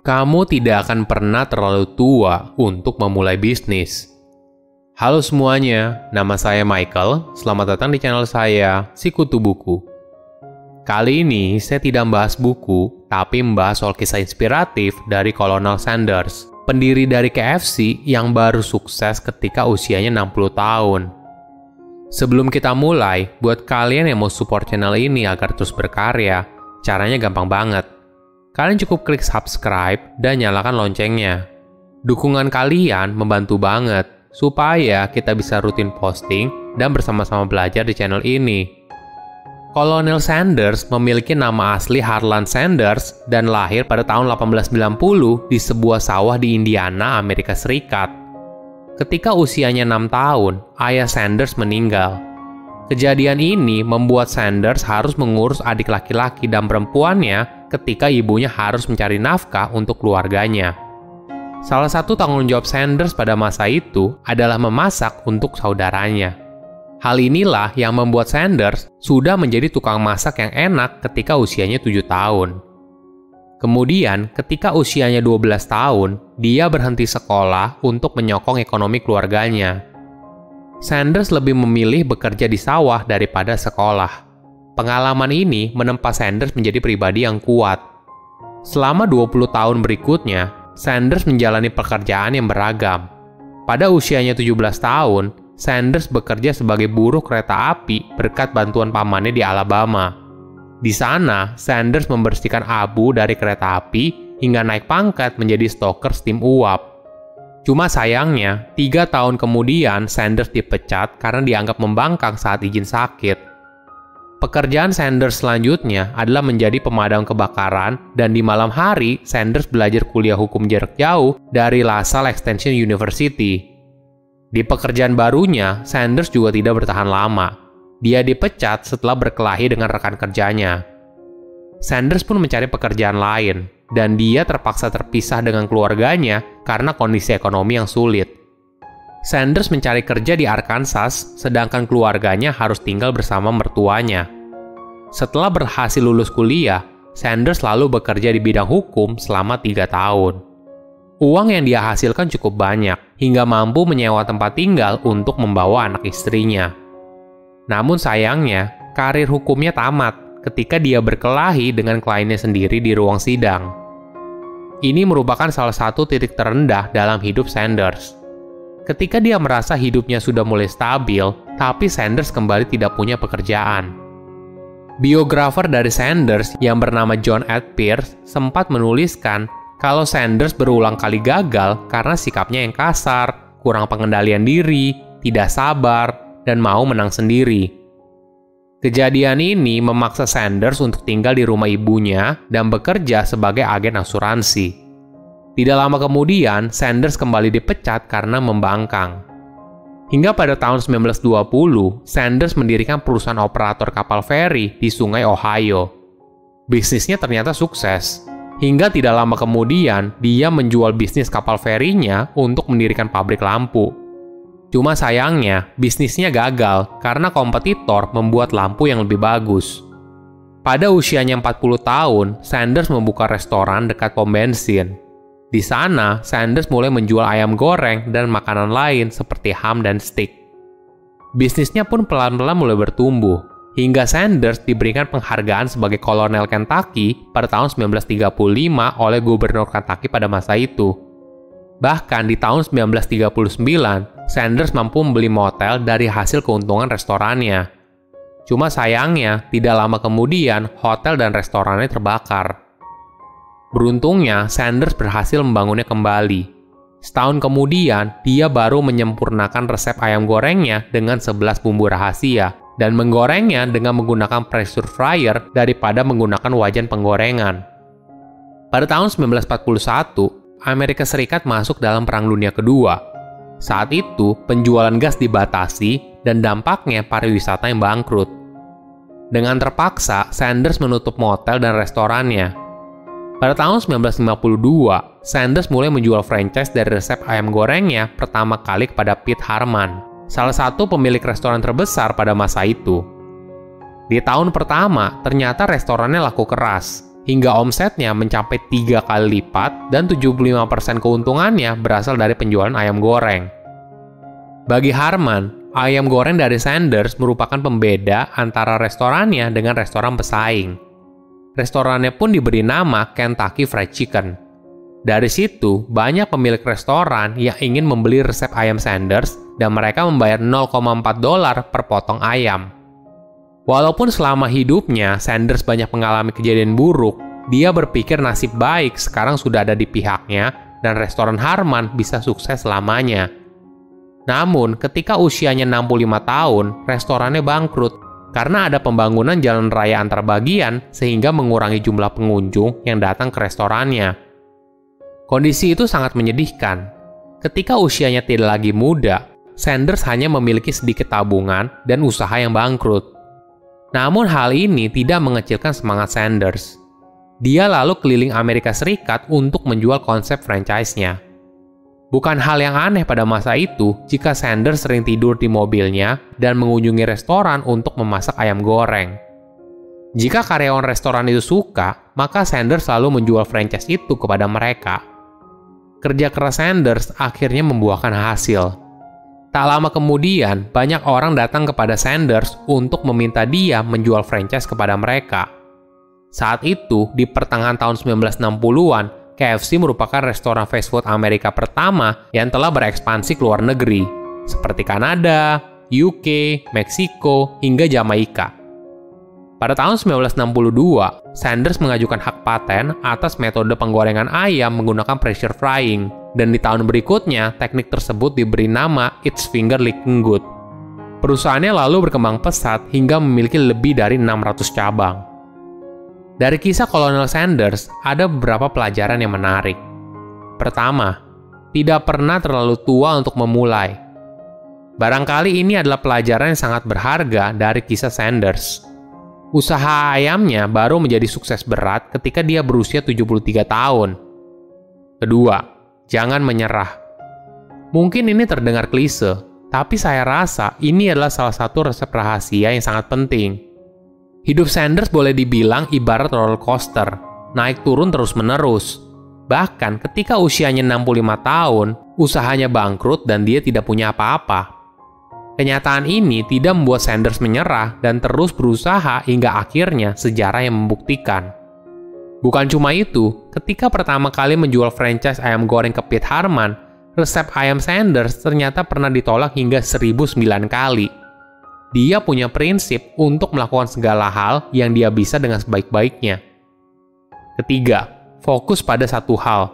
Kamu tidak akan pernah terlalu tua untuk memulai bisnis. Halo semuanya, nama saya Michael. Selamat datang di channel saya, Sikutu Buku. Kali ini saya tidak membahas buku, tapi membahas soal kisah inspiratif dari Colonel Sanders, pendiri dari KFC yang baru sukses ketika usianya 60 tahun. Sebelum kita mulai, buat kalian yang mau support channel ini agar terus berkarya, caranya gampang banget. Kalian cukup klik subscribe dan nyalakan loncengnya. Dukungan kalian membantu banget supaya kita bisa rutin posting dan bersama-sama belajar di channel ini. Colonel Sanders memiliki nama asli Harlan Sanders dan lahir pada tahun 1890 di sebuah sawah di Indiana, Amerika Serikat. Ketika usianya 6 tahun, ayah Sanders meninggal. Kejadian ini membuat Sanders harus mengurus adik laki-laki dan perempuannya ketika ibunya harus mencari nafkah untuk keluarganya. Salah satu tanggung jawab Sanders pada masa itu adalah memasak untuk saudaranya. Hal inilah yang membuat Sanders sudah menjadi tukang masak yang enak ketika usianya 7 tahun. Kemudian, ketika usianya 12 tahun, dia berhenti sekolah untuk menyokong ekonomi keluarganya. Sanders lebih memilih bekerja di sawah daripada sekolah. Pengalaman ini menempa Sanders menjadi pribadi yang kuat. Selama 20 tahun berikutnya, Sanders menjalani pekerjaan yang beragam. Pada usianya 17 tahun, Sanders bekerja sebagai buruh kereta api berkat bantuan pamannya di Alabama. Di sana, Sanders membersihkan abu dari kereta api hingga naik pangkat menjadi stoker tim uap. Cuma sayangnya, 3 tahun kemudian Sanders dipecat karena dianggap membangkang saat izin sakit. Pekerjaan Sanders selanjutnya adalah menjadi pemadam kebakaran dan di malam hari Sanders belajar kuliah hukum jarak jauh dari LaSalle Extension University. Di pekerjaan barunya, Sanders juga tidak bertahan lama. Dia dipecat setelah berkelahi dengan rekan kerjanya. Sanders pun mencari pekerjaan lain, dan dia terpaksa terpisah dengan keluarganya karena kondisi ekonomi yang sulit. Sanders mencari kerja di Arkansas, sedangkan keluarganya harus tinggal bersama mertuanya. Setelah berhasil lulus kuliah, Sanders lalu bekerja di bidang hukum selama 3 tahun. Uang yang dia hasilkan cukup banyak, hingga mampu menyewa tempat tinggal untuk membawa anak istrinya. Namun sayangnya, karir hukumnya tamat ketika dia berkelahi dengan kliennya sendiri di ruang sidang. Ini merupakan salah satu titik terendah dalam hidup Sanders. Ketika dia merasa hidupnya sudah mulai stabil, tapi Sanders kembali tidak punya pekerjaan. Biografer dari Sanders yang bernama John Ed Pierce sempat menuliskan kalau Sanders berulang kali gagal karena sikapnya yang kasar, kurang pengendalian diri, tidak sabar, dan mau menang sendiri. Kejadian ini memaksa Sanders untuk tinggal di rumah ibunya dan bekerja sebagai agen asuransi. Tidak lama kemudian, Sanders kembali dipecat karena membangkang. Hingga pada tahun 1920, Sanders mendirikan perusahaan operator kapal feri di Sungai Ohio. Bisnisnya ternyata sukses. Hingga tidak lama kemudian, dia menjual bisnis kapal ferinya untuk mendirikan pabrik lampu. Cuma sayangnya, bisnisnya gagal karena kompetitor membuat lampu yang lebih bagus. Pada usianya 40 tahun, Sanders membuka restoran dekat pom bensin. Di sana, Sanders mulai menjual ayam goreng dan makanan lain seperti ham dan steak. Bisnisnya pun pelan-pelan mulai bertumbuh, hingga Sanders diberikan penghargaan sebagai Kolonel Kentucky pada tahun 1935 oleh Gubernur Kentucky pada masa itu. Bahkan di tahun 1939, Sanders mampu membeli motel dari hasil keuntungan restorannya. Cuma sayangnya, tidak lama kemudian hotel dan restorannya terbakar. Beruntungnya, Sanders berhasil membangunnya kembali. Setahun kemudian, dia baru menyempurnakan resep ayam gorengnya dengan 11 bumbu rahasia dan menggorengnya dengan menggunakan pressure fryer daripada menggunakan wajan penggorengan. Pada tahun 1941, Amerika Serikat masuk dalam Perang Dunia Kedua. Saat itu, penjualan gas dibatasi dan dampaknya pariwisata yang bangkrut. Dengan terpaksa, Sanders menutup motel dan restorannya. Pada tahun 1952, Sanders mulai menjual franchise dari resep ayam gorengnya pertama kali kepada Pete Harman, salah satu pemilik restoran terbesar pada masa itu. Di tahun pertama, ternyata restorannya laku keras. hingga omsetnya mencapai 3 kali lipat dan 75% keuntungannya berasal dari penjualan ayam goreng. Bagi Harman, ayam goreng dari Sanders merupakan pembeda antara restorannya dengan restoran pesaing. Restorannya pun diberi nama Kentucky Fried Chicken. Dari situ, banyak pemilik restoran yang ingin membeli resep ayam Sanders dan mereka membayar $0,4 per potong ayam. Walaupun selama hidupnya Sanders banyak mengalami kejadian buruk, dia berpikir nasib baik sekarang sudah ada di pihaknya dan restoran Harman bisa sukses selamanya. Namun, ketika usianya 65 tahun, restorannya bangkrut karena ada pembangunan jalan raya antar bagian sehingga mengurangi jumlah pengunjung yang datang ke restorannya. Kondisi itu sangat menyedihkan. Ketika usianya tidak lagi muda, Sanders hanya memiliki sedikit tabungan dan usaha yang bangkrut. Namun hal ini tidak mengecilkan semangat Sanders. Dia lalu keliling Amerika Serikat untuk menjual konsep franchise-nya. Bukan hal yang aneh pada masa itu jika Sanders sering tidur di mobilnya dan mengunjungi restoran untuk memasak ayam goreng. Jika karyawan restoran itu suka, maka Sanders selalu menjual franchise itu kepada mereka. Kerja keras Sanders akhirnya membuahkan hasil. Tak lama kemudian, banyak orang datang kepada Sanders untuk meminta dia menjual franchise kepada mereka. Saat itu, di pertengahan tahun 1960-an, KFC merupakan restoran fast food Amerika pertama yang telah berekspansi ke luar negeri, seperti Kanada, UK, Meksiko, hingga Jamaika. Pada tahun 1962, Sanders mengajukan hak paten atas metode penggorengan ayam menggunakan pressure frying, dan di tahun berikutnya, teknik tersebut diberi nama It's Finger Licking Good. Perusahaannya lalu berkembang pesat hingga memiliki lebih dari 600 cabang. Dari kisah Kolonel Sanders, ada beberapa pelajaran yang menarik. Pertama, tidak pernah terlalu tua untuk memulai. Barangkali ini adalah pelajaran yang sangat berharga dari kisah Sanders. Usaha ayamnya baru menjadi sukses berat ketika dia berusia 73 tahun. Kedua, jangan menyerah. Mungkin ini terdengar klise, tapi saya rasa ini adalah salah satu resep rahasia yang sangat penting. Hidup Sanders boleh dibilang ibarat roller coaster, naik turun terus-menerus. Bahkan ketika usianya 65 tahun, usahanya bangkrut dan dia tidak punya apa-apa. Kenyataan ini tidak membuat Sanders menyerah dan terus berusaha hingga akhirnya sejarah yang membuktikan. Bukan cuma itu, ketika pertama kali menjual franchise ayam goreng ke Pete Harman, resep ayam Sanders ternyata pernah ditolak hingga 1009 kali. Dia punya prinsip untuk melakukan segala hal yang dia bisa dengan sebaik-baiknya. Ketiga, fokus pada satu hal.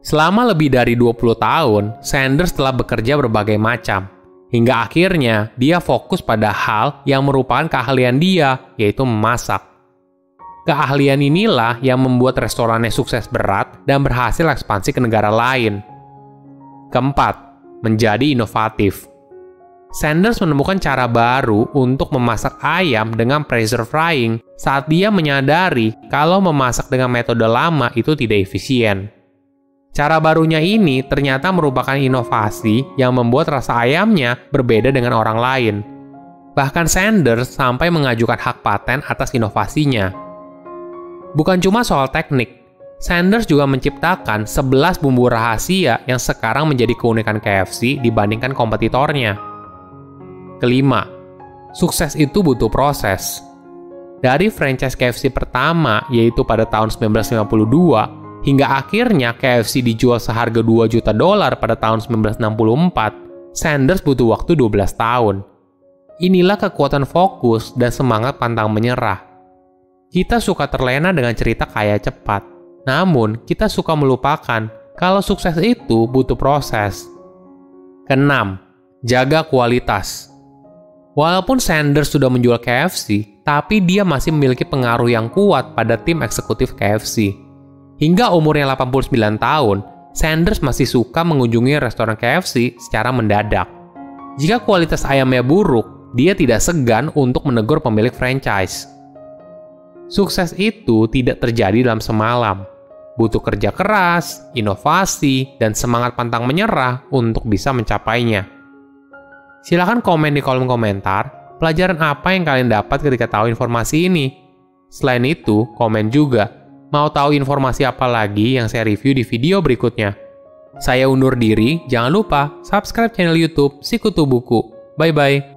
Selama lebih dari 20 tahun, Sanders telah bekerja berbagai macam. Hingga akhirnya, dia fokus pada hal yang merupakan keahlian dia, yaitu memasak. Keahlian inilah yang membuat restorannya sukses berat dan berhasil ekspansi ke negara lain. Keempat, menjadi inovatif. Sanders menemukan cara baru untuk memasak ayam dengan pressure frying saat dia menyadari kalau memasak dengan metode lama itu tidak efisien. Cara barunya ini ternyata merupakan inovasi yang membuat rasa ayamnya berbeda dengan orang lain. Bahkan Sanders sampai mengajukan hak paten atas inovasinya. Bukan cuma soal teknik, Sanders juga menciptakan 11 bumbu rahasia yang sekarang menjadi keunikan KFC dibandingkan kompetitornya. Kelima, sukses itu butuh proses. Dari franchise KFC pertama, yaitu pada tahun 1952, hingga akhirnya KFC dijual seharga $2 juta pada tahun 1964, Sanders butuh waktu 12 tahun. Inilah kekuatan fokus dan semangat pantang menyerah. Kita suka terlena dengan cerita kaya cepat, namun kita suka melupakan kalau sukses itu butuh proses. Keenam, jaga kualitas. Walaupun Sanders sudah menjual KFC, tapi dia masih memiliki pengaruh yang kuat pada tim eksekutif KFC. Hingga umurnya 89 tahun, Sanders masih suka mengunjungi restoran KFC secara mendadak. Jika kualitas ayamnya buruk, dia tidak segan untuk menegur pemilik franchise. Sukses itu tidak terjadi dalam semalam. Butuh kerja keras, inovasi, dan semangat pantang menyerah untuk bisa mencapainya. Silahkan komen di kolom komentar, pelajaran apa yang kalian dapat ketika tahu informasi ini. Selain itu, komen juga. Mau tahu informasi apa lagi yang saya review di video berikutnya? Saya undur diri, jangan lupa subscribe channel YouTube Sikutu Buku. Bye-bye.